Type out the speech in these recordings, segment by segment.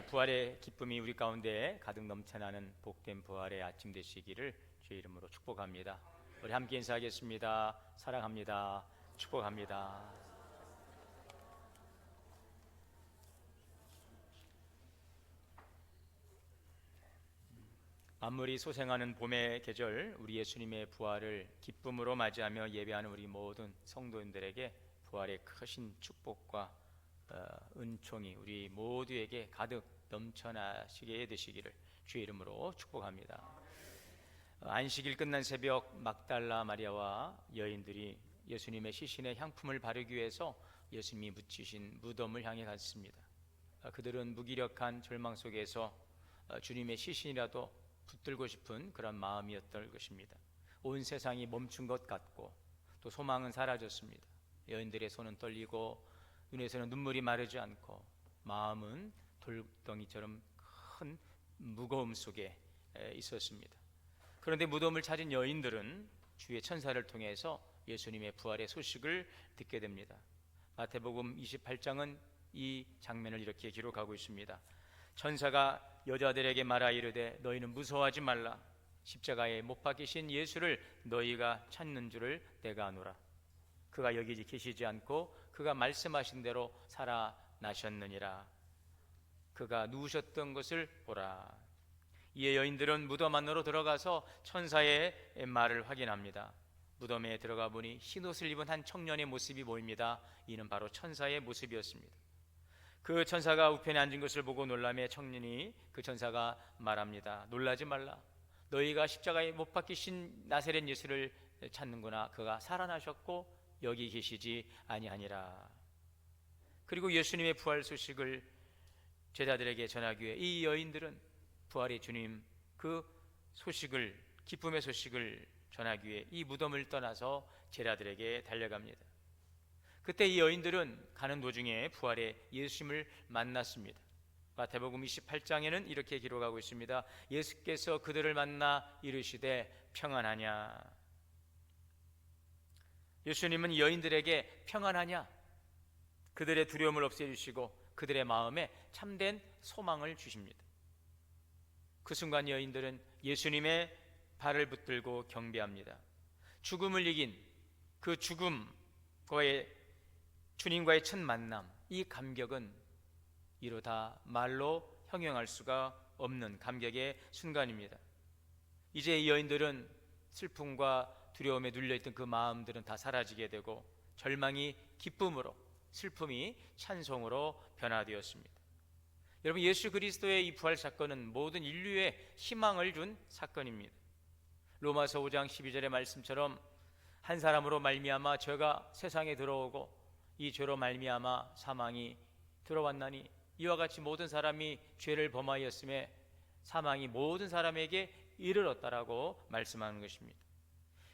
부활의 기쁨이 우리 가운데 가득 넘쳐나는 복된 부활의 아침 되시기를 주의 이름으로 축복합니다. 우리 함께 인사하겠습니다. 사랑합니다. 축복합니다. 만물이 소생하는 봄의 계절, 우리 예수님의 부활을 기쁨으로 맞이하며 예배하는 우리 모든 성도님들에게 부활의 크신 축복과 은총이 우리 모두에게 가득 넘쳐나시게 되시기를 주의 이름으로 축복합니다. 안식일 끝난 새벽 막달라 마리아와 여인들이 예수님의 시신에 향품을 바르기 위해서 예수님이 묻히신 무덤을 향해 갔습니다. 그들은 무기력한 절망 속에서 주님의 시신이라도 붙들고 싶은 그런 마음이었던 것입니다. 온 세상이 멈춘 것 같고 또 소망은 사라졌습니다. 여인들의 손은 떨리고 눈에서는 눈물이 마르지 않고 마음은 돌덩이처럼 큰 무거움 속에 있었습니다. 그런데 무덤을 찾은 여인들은 주의 천사를 통해서 예수님의 부활의 소식을 듣게 됩니다. 마태복음 28장은 이 장면을 이렇게 기록하고 있습니다. 천사가 여자들에게 말하 이르되 너희는 무서워하지 말라. 십자가에 못 박히신 예수를 너희가 찾는 줄을 내가 아노라. 그가 여기 계시지 않고 그가 말씀하신 대로 살아나셨느니라. 그가 누우셨던 것을 보라. 이에 여인들은 무덤 안으로 들어가서 천사의 말을 확인합니다. 무덤에 들어가 보니 흰옷을 입은 한 청년의 모습이 보입니다. 이는 바로 천사의 모습이었습니다. 그 천사가 우편에 앉은 것을 보고 놀라매 청년이 그 천사가 말합니다. 놀라지 말라. 너희가 십자가에 못 박히신 나사렛 예수를 찾는구나. 그가 살아나셨고 여기 계시지 아니하니라. 그리고 예수님의 부활 소식을 제자들에게 전하기 위해 이 여인들은 부활의 주님 그 소식을, 기쁨의 소식을 전하기 위해 이 무덤을 떠나서 제자들에게 달려갑니다. 그때 이 여인들은 가는 도중에 부활의 예수님을 만났습니다. 마태복음 28장에는 이렇게 기록하고 있습니다. 예수께서 그들을 만나 이르시되 평안하냐. 예수님은 이 여인들에게 평안하냐, 그들의 두려움을 없애주시고 그들의 마음에 참된 소망을 주십니다. 그 순간 여인들은 예수님의 발을 붙들고 경배합니다. 죽음을 이긴 그 죽음과의 주님과의 첫 만남, 이 감격은 이루다 말로 형용할 수가 없는 감격의 순간입니다. 이제 이 여인들은 슬픔과 두려움에 눌려있던 그 마음들은 다 사라지게 되고 절망이 기쁨으로, 슬픔이 찬송으로 변화되었습니다. 여러분, 예수 그리스도의 이 부활 사건은 모든 인류의 희망을 준 사건입니다. 로마서 5장 12절의 말씀처럼 한 사람으로 말미암아 죄가 세상에 들어오고 이 죄로 말미암아 사망이 들어왔나니 이와 같이 모든 사람이 죄를 범하였음에 사망이 모든 사람에게 이르렀다라고 말씀하는 것입니다.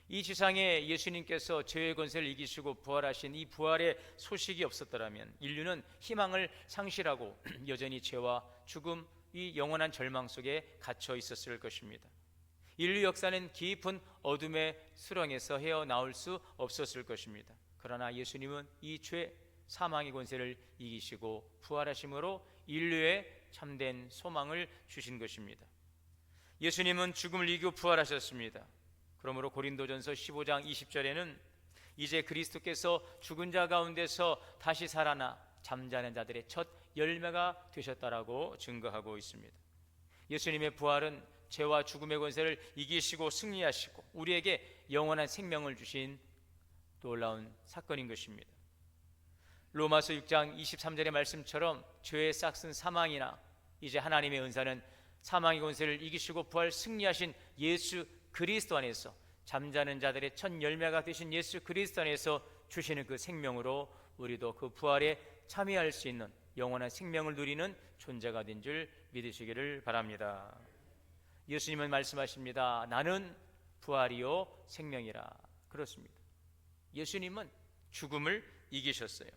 이 지상에 예수님께서 죄의 권세를 이기시고 부활하신 이 부활의 소식이 없었더라면 인류는 희망을 상실하고 여전히 죄와 죽음, 이 영원한 절망 속에 갇혀 있었을 것입니다. 인류 역사는 깊은 어둠의 수렁에서 헤어나올 수 없었을 것입니다. 그러나 예수님은 이 죄, 사망의 권세를 이기시고 부활하심으로 인류에 참된 소망을 주신 것입니다. 예수님은 죽음을 이기고 부활하셨습니다. 그러므로 고린도전서 15장 20절에는 이제 그리스도께서 죽은 자 가운데서 다시 살아나 잠자는 자들의 첫 열매가 되셨다라고 증거하고 있습니다. 예수님의 부활은 죄와 죽음의 권세를 이기시고 승리하시고 우리에게 영원한 생명을 주신 놀라운 사건인 것입니다. 로마서 6장 23절의 말씀처럼 죄의 싹슨 사망이나 이제 하나님의 은사는 사망의 권세를 이기시고 부활 승리하신 예수 그리스도 안에서 잠자는 자들의 첫 열매가 되신 예수 그리스도 안에서 주시는 그 생명으로 우리도 그 부활에 참여할 수 있는 영원한 생명을 누리는 존재가 된 줄 믿으시기를 바랍니다. 예수님은 말씀하십니다. 나는 부활이요 생명이라. 그렇습니다. 예수님은 죽음을 이기셨어요.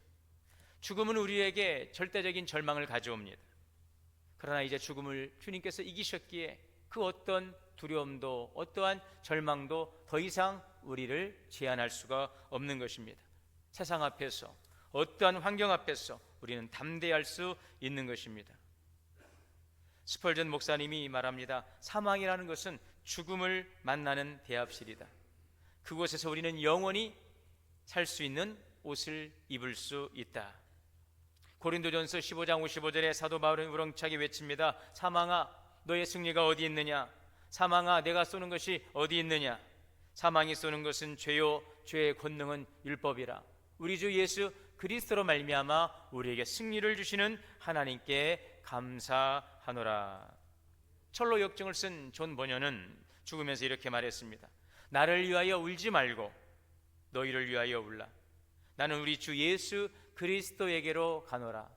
죽음은 우리에게 절대적인 절망을 가져옵니다. 그러나 이제 죽음을 주님께서 이기셨기에 그 어떤 두려움도 어떠한 절망도 더 이상 우리를 제한할 수가 없는 것입니다. 세상 앞에서 어떠한 환경 앞에서 우리는 담대할 수 있는 것입니다. 스펄전 목사님이 말합니다. 사망이라는 것은 죽음을 만나는 대합실이다. 그곳에서 우리는 영원히 살 수 있는 옷을 입을 수 있다. 고린도전서 15장 55절에 사도 바울은 우렁차게 외칩니다. 사망아, 너의 승리가 어디 있느냐? 사망아, 내가 쏘는 것이 어디 있느냐? 사망이 쏘는 것은 죄요, 죄의 권능은 율법이라. 우리 주 예수 그리스도로 말미암아 우리에게 승리를 주시는 하나님께 감사하노라. 철로 역정을 쓴 존 버녀는 죽으면서 이렇게 말했습니다. 나를 위하여 울지 말고 너희를 위하여 울라. 나는 우리 주 예수 그리스도에게로 가노라.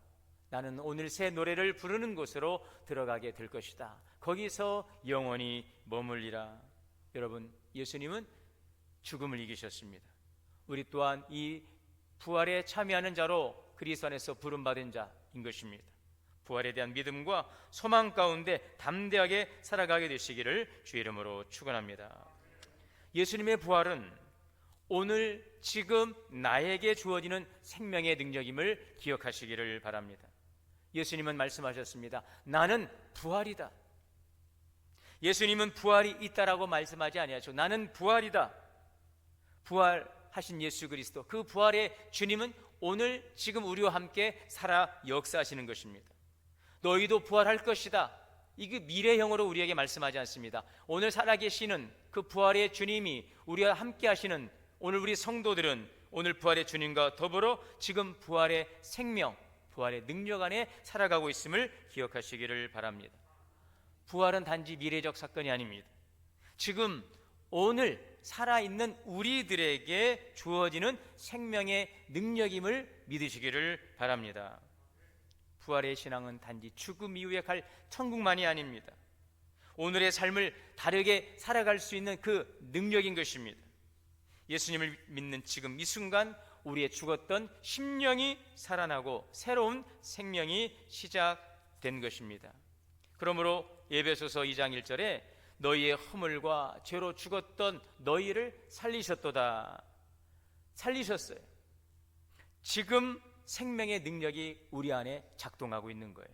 나는 오늘 새 노래를 부르는 곳으로 들어가게 될 것이다. 거기서 영원히 머물리라. 여러분, 예수님은 죽음을 이기셨습니다. 우리 또한 이 부활에 참여하는 자로 그리스도 안에서 부름받은 자인 것입니다. 부활에 대한 믿음과 소망 가운데 담대하게 살아가게 되시기를 주의 이름으로 축원합니다. 예수님의 부활은 오늘 지금 나에게 주어지는 생명의 능력임을 기억하시기를 바랍니다. 예수님은 말씀하셨습니다. 나는 부활이다. 예수님은 부활이 있다라고 말씀하지 아니하시고 나는 부활이다. 부활하신 예수 그리스도, 그 부활의 주님은 오늘 지금 우리와 함께 살아 역사하시는 것입니다. 너희도 부활할 것이다. 이게 미래형으로 우리에게 말씀하지 않습니다. 오늘 살아계시는 그 부활의 주님이 우리와 함께 하시는 오늘 우리 성도들은 오늘 부활의 주님과 더불어 지금 부활의 생명, 부활의 능력 안에 살아가고 있음을 기억하시기를 바랍니다. 부활은 단지 미래적 사건이 아닙니다. 지금 오늘 살아있는 우리들에게 주어지는 생명의 능력임을 믿으시기를 바랍니다. 부활의 신앙은 단지 죽음 이후에 갈 천국만이 아닙니다. 오늘의 삶을 다르게 살아갈 수 있는 그 능력인 것입니다. 예수님을 믿는 지금 이 순간 우리의 죽었던 심령이 살아나고 새로운 생명이 시작된 것입니다. 그러므로 에베소서 2장 1절에 너희의 허물과 죄로 죽었던 너희를 살리셨도다. 살리셨어요. 지금 생명의 능력이 우리 안에 작동하고 있는 거예요.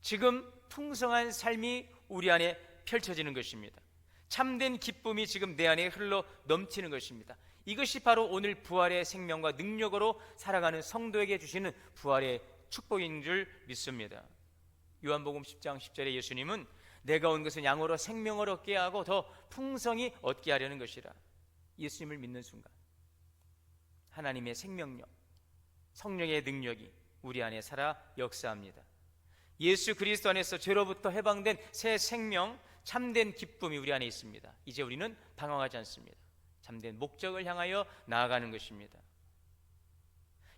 지금 풍성한 삶이 우리 안에 펼쳐지는 것입니다. 참된 기쁨이 지금 내 안에 흘러 넘치는 것입니다. 이것이 바로 오늘 부활의 생명과 능력으로 살아가는 성도에게 주시는 부활의 축복인 줄 믿습니다. 요한복음 10장 10절에 예수님은 내가 온 것은 양으로 생명을 얻게 하고 더 풍성히 얻게 하려는 것이라. 예수님을 믿는 순간 하나님의 생명력, 성령의 능력이 우리 안에 살아 역사합니다. 예수 그리스도 안에서 죄로부터 해방된 새 생명, 참된 기쁨이 우리 안에 있습니다. 이제 우리는 방황하지 않습니다. 참된 목적을 향하여 나아가는 것입니다.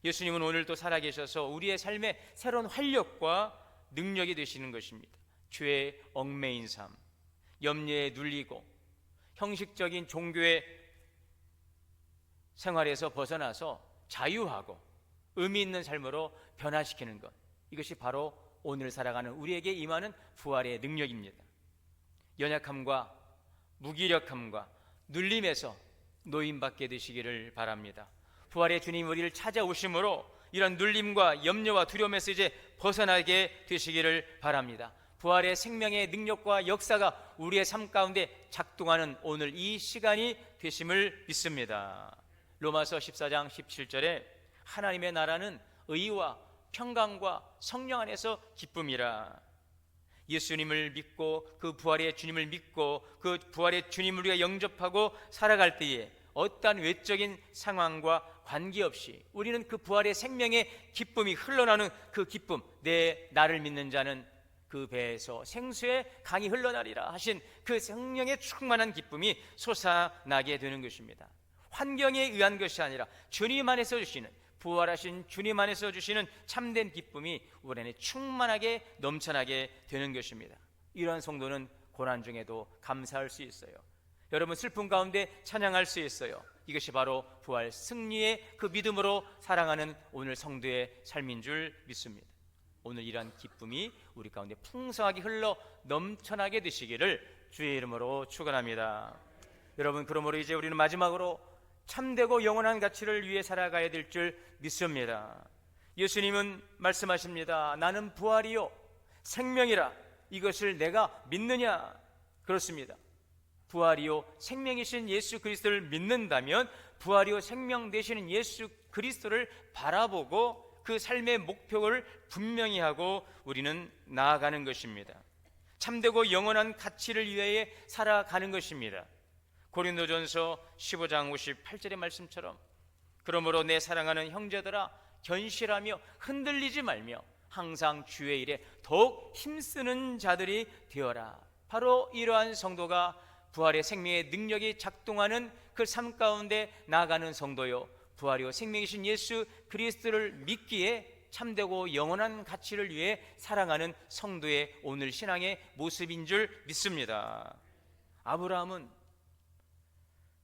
예수님은 오늘도 살아계셔서 우리의 삶에 새로운 활력과 능력이 되시는 것입니다. 죄의 얽매인 삶, 염려에 눌리고 형식적인 종교의 생활에서 벗어나서 자유하고 의미 있는 삶으로 변화시키는 것, 이것이 바로 오늘 살아가는 우리에게 임하는 부활의 능력입니다. 연약함과 무기력함과 눌림에서 노임받게 되시기를 바랍니다. 부활의 주님 우리를 찾아오심으로 이런 눌림과 염려와 두려움에서 이제 벗어나게 되시기를 바랍니다. 부활의 생명의 능력과 역사가 우리의 삶 가운데 작동하는 오늘 이 시간이 되심을 믿습니다. 로마서 14장 17절에 하나님의 나라는 의와 평강과 성령 안에서 기쁨이라. 예수님을 믿고 그 부활의 주님을 믿고 그 부활의 주님을 우리가 영접하고 살아갈 때에 어떠한 외적인 상황과 관계없이 우리는 그 부활의 생명의 기쁨이 흘러나오는 그 기쁨, 나를 믿는 자는 그 배에서 생수의 강이 흘러나리라 하신 그 성령의 충만한 기쁨이 솟아나게 되는 것입니다. 환경에 의한 것이 아니라 주님 안에서 주시는, 부활하신 주님 안에서 주시는 참된 기쁨이 우리 안에 충만하게 넘쳐나게 되는 것입니다. 이러한 성도는 고난 중에도 감사할 수 있어요. 여러분 슬픔 가운데 찬양할 수 있어요. 이것이 바로 부활 승리의 그 믿음으로 살아가는 오늘 성도의 삶인 줄 믿습니다. 오늘 이러한 기쁨이 우리 가운데 풍성하게 흘러 넘쳐나게 되시기를 주의 이름으로 축원합니다. 여러분, 그러므로 이제 우리는 마지막으로 참되고 영원한 가치를 위해 살아가야 될 줄 믿습니다. 예수님은 말씀하십니다. 나는 부활이요 생명이라. 이것을 내가 믿느냐? 그렇습니다. 부활이요 생명이신 예수 그리스도를 믿는다면 부활이요 생명 되시는 예수 그리스도를 바라보고 그 삶의 목표를 분명히 하고 우리는 나아가는 것입니다. 참되고 영원한 가치를 위해 살아가는 것입니다. 고린도전서 15장 58절의 말씀처럼 그러므로 내 사랑하는 형제들아 견실하며 흔들리지 말며 항상 주의 일에 더욱 힘쓰는 자들이 되어라. 바로 이러한 성도가 부활의 생명의 능력이 작동하는 그 삶 가운데 나아가는 성도요 부활이요 생명이신 예수 그리스도를 믿기에 참되고 영원한 가치를 위해 사랑하는 성도의 오늘 신앙의 모습인 줄 믿습니다. 아브라함은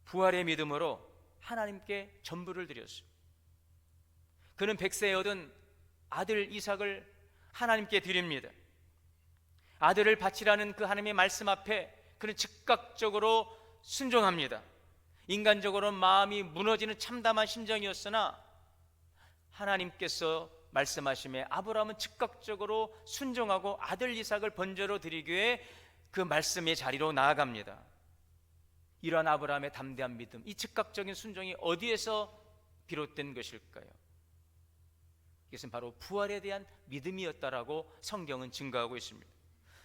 부활의 믿음으로 하나님께 전부를 드렸습니다. 그는 백세에 얻은 아들 이삭을 하나님께 드립니다. 아들을 바치라는 그 하나님의 말씀 앞에 그는 즉각적으로 순종합니다. 인간적으로 마음이 무너지는 참담한 심정이었으나 하나님께서 말씀하심에 아브라함은 즉각적으로 순종하고 아들 이삭을 번제로 드리기 위해 그 말씀의 자리로 나아갑니다. 이러한 아브라함의 담대한 믿음, 이 즉각적인 순종이 어디에서 비롯된 것일까요? 이것은 바로 부활에 대한 믿음이었다라고 성경은 증거하고 있습니다.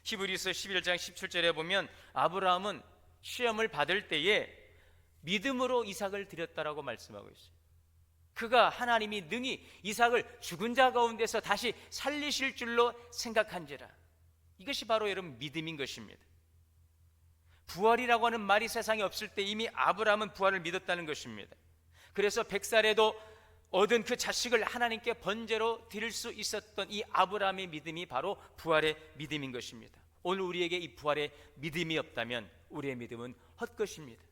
히브리서 11장 17절에 보면 아브라함은 시험을 받을 때에 믿음으로 이삭을 드렸다라고 말씀하고 있어요. 그가 하나님이 능히 이삭을 죽은 자 가운데서 다시 살리실 줄로 생각한지라. 이것이 바로 여러분 믿음인 것입니다. 부활이라고 하는 말이 세상에 없을 때 이미 아브라함은 부활을 믿었다는 것입니다. 그래서 100살에도 얻은 그 자식을 하나님께 번제로 드릴 수 있었던 이 아브라함의 믿음이 바로 부활의 믿음인 것입니다. 오늘 우리에게 이 부활의 믿음이 없다면 우리의 믿음은 헛것입니다.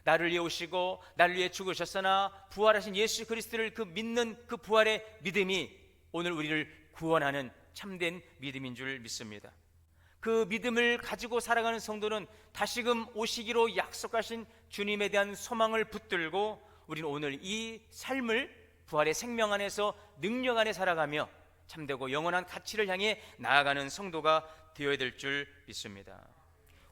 나를 위해 오시고 나를 위해 죽으셨으나 부활하신 예수 그리스도를 그 믿는 그 부활의 믿음이 오늘 우리를 구원하는 참된 믿음인 줄 믿습니다. 그 믿음을 가지고 살아가는 성도는 다시금 오시기로 약속하신 주님에 대한 소망을 붙들고 우리는 오늘 이 삶을 부활의 생명 안에서 능력 안에 살아가며 참되고 영원한 가치를 향해 나아가는 성도가 되어야 될 줄 믿습니다.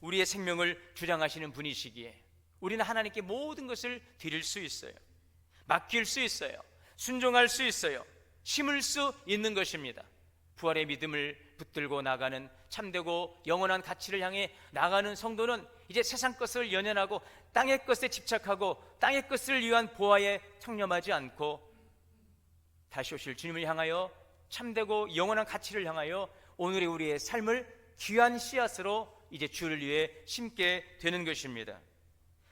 우리의 생명을 주장하시는 분이시기에 우리는 하나님께 모든 것을 드릴 수 있어요. 맡길 수 있어요. 순종할 수 있어요. 심을 수 있는 것입니다. 부활의 믿음을 붙들고 나가는 참되고 영원한 가치를 향해 나가는 성도는 이제 세상 것을 연연하고 땅의 것에 집착하고 땅의 것을 위한 보화에 청렴하지 않고 다시 오실 주님을 향하여 참되고 영원한 가치를 향하여 오늘의 우리의 삶을 귀한 씨앗으로 이제 주를 위해 심게 되는 것입니다.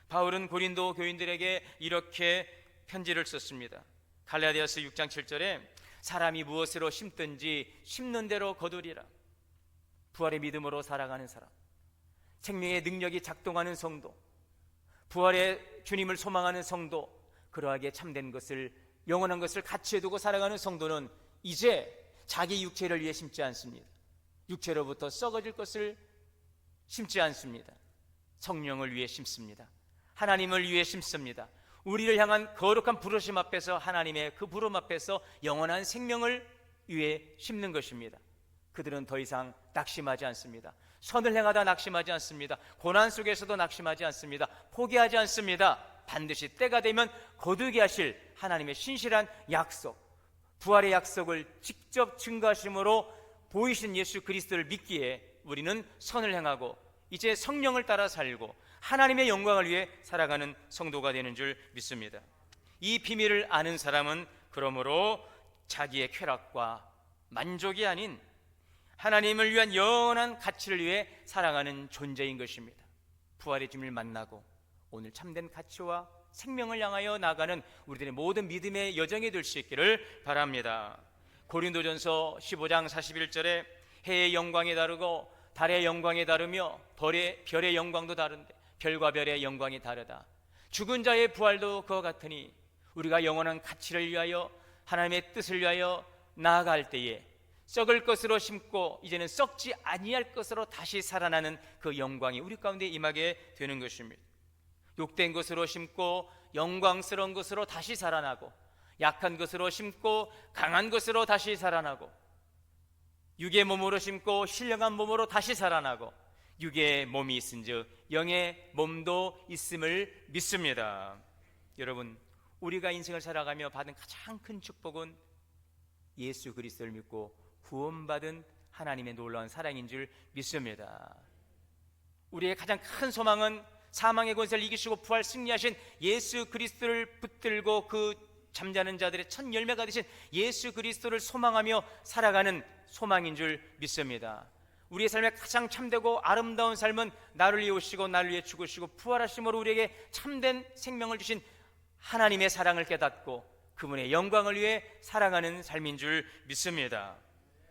바울은 고린도 교인들에게 이렇게 편지를 썼습니다. 갈라디아서 6장 7절에 사람이 무엇으로 심든지 심는 대로 거두리라. 부활의 믿음으로 살아가는 사람, 생명의 능력이 작동하는 성도, 부활의 주님을 소망하는 성도, 그러하게 참된 것을 영원한 것을 가치에 두고 살아가는 성도는 이제 자기 육체를 위해 심지 않습니다. 육체로부터 썩어질 것을 심지 않습니다. 성령을 위해 심습니다. 하나님을 위해 심습니다. 우리를 향한 거룩한 부르심 앞에서 하나님의 그 부름 앞에서 영원한 생명을 위해 심는 것입니다. 그들은 더 이상 낙심하지 않습니다. 선을 행하다 낙심하지 않습니다. 고난 속에서도 낙심하지 않습니다. 포기하지 않습니다. 반드시 때가 되면 거두게 하실 하나님의 신실한 약속, 부활의 약속을 직접 증거하심으로 보이신 예수 그리스도를 믿기에 우리는 선을 행하고 이제 성령을 따라 살고 하나님의 영광을 위해 살아가는 성도가 되는 줄 믿습니다. 이 비밀을 아는 사람은 그러므로 자기의 쾌락과 만족이 아닌 하나님을 위한 영원한 가치를 위해 살아가는 존재인 것입니다. 부활의 주님을 만나고 오늘 참된 가치와 생명을 향하여 나가는 우리들의 모든 믿음의 여정이 될 수 있기를 바랍니다. 고린도전서 15장 41절에 해의 영광이 다르고 달의 영광이 다르며 별의 영광도 다른데 별과 별의 영광이 다르다. 죽은 자의 부활도 그와 같으니 우리가 영원한 가치를 위하여 하나님의 뜻을 위하여 나아갈 때에 썩을 것으로 심고 이제는 썩지 아니할 것으로 다시 살아나는 그 영광이 우리 가운데 임하게 되는 것입니다. 욕된 것으로 심고 영광스러운 것으로 다시 살아나고 약한 것으로 심고 강한 것으로 다시 살아나고 육의 몸으로 심고 신령한 몸으로 다시 살아나고 육의 몸이 있은즉 영의 몸도 있음을 믿습니다. 여러분, 우리가 인생을 살아가며 받은 가장 큰 축복은 예수 그리스도를 믿고 구원받은 하나님의 놀라운 사랑인 줄 믿습니다. 우리의 가장 큰 소망은 사망의 권세를 이기시고 부활 승리하신 예수 그리스도를 붙들고 그 잠자는 자들의 첫 열매가 되신 예수 그리스도를 소망하며 살아가는 소망인 줄 믿습니다. 우리의 삶의 가장 참되고 아름다운 삶은 나를 위해 오시고 나를 위해 죽으시고 부활하심으로 우리에게 참된 생명을 주신 하나님의 사랑을 깨닫고 그분의 영광을 위해 살아가는 삶인 줄 믿습니다.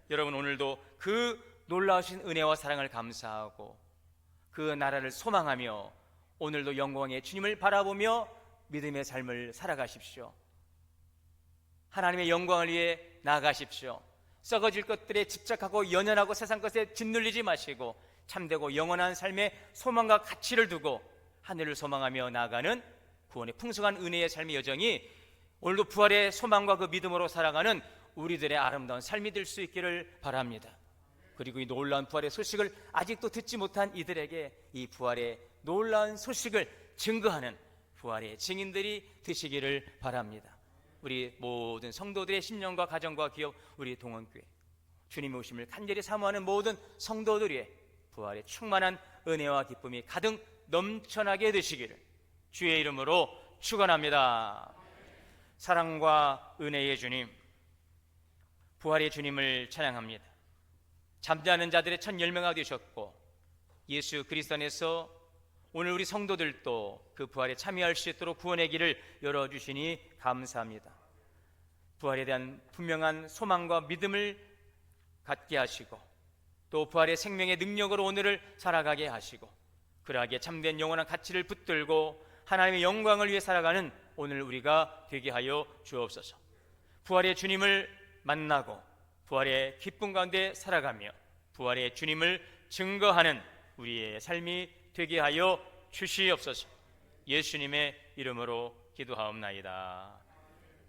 여러분, 오늘도 그 놀라우신 은혜와 사랑을 감사하고 그 나라를 소망하며 오늘도 영광의 주님을 바라보며 믿음의 삶을 살아가십시오. 하나님의 영광을 위해 나아가십시오. 썩어질 것들에 집착하고 연연하고 세상 것에 짓눌리지 마시고 참되고 영원한 삶의 소망과 가치를 두고 하늘을 소망하며 나아가는 구원의 풍성한 은혜의 삶의 여정이 오늘도 부활의 소망과 그 믿음으로 살아가는 우리들의 아름다운 삶이 될 수 있기를 바랍니다. 그리고 이 놀라운 부활의 소식을 아직도 듣지 못한 이들에게 이 부활의 놀라운 소식을 증거하는 부활의 증인들이 되시기를 바랍니다. 우리 모든 성도들의 심령과 가정과 기업, 우리 동원교회 주님의 오심을 간절히 사모하는 모든 성도들의 부활의 충만한 은혜와 기쁨이 가득 넘쳐나게 되시기를 주의 이름으로 축원합니다. 사랑과 은혜의 주님, 부활의 주님을 찬양합니다. 잠자는 자들의 첫 열매가 되셨고 예수 그리스도 안에서 오늘 우리 성도들도 그 부활에 참여할 수 있도록 구원의 길을 열어주시니 감사합니다. 부활에 대한 분명한 소망과 믿음을 갖게 하시고 또 부활의 생명의 능력으로 오늘을 살아가게 하시고 그러하기에 참된 영원한 가치를 붙들고 하나님의 영광을 위해 살아가는 오늘 우리가 되게 하여 주옵소서. 부활의 주님을 만나고 부활의 기쁨 가운데 살아가며 부활의 주님을 증거하는 우리의 삶이 되게 하여 주시옵소서. 예수님의 이름으로 기도하옵나이다.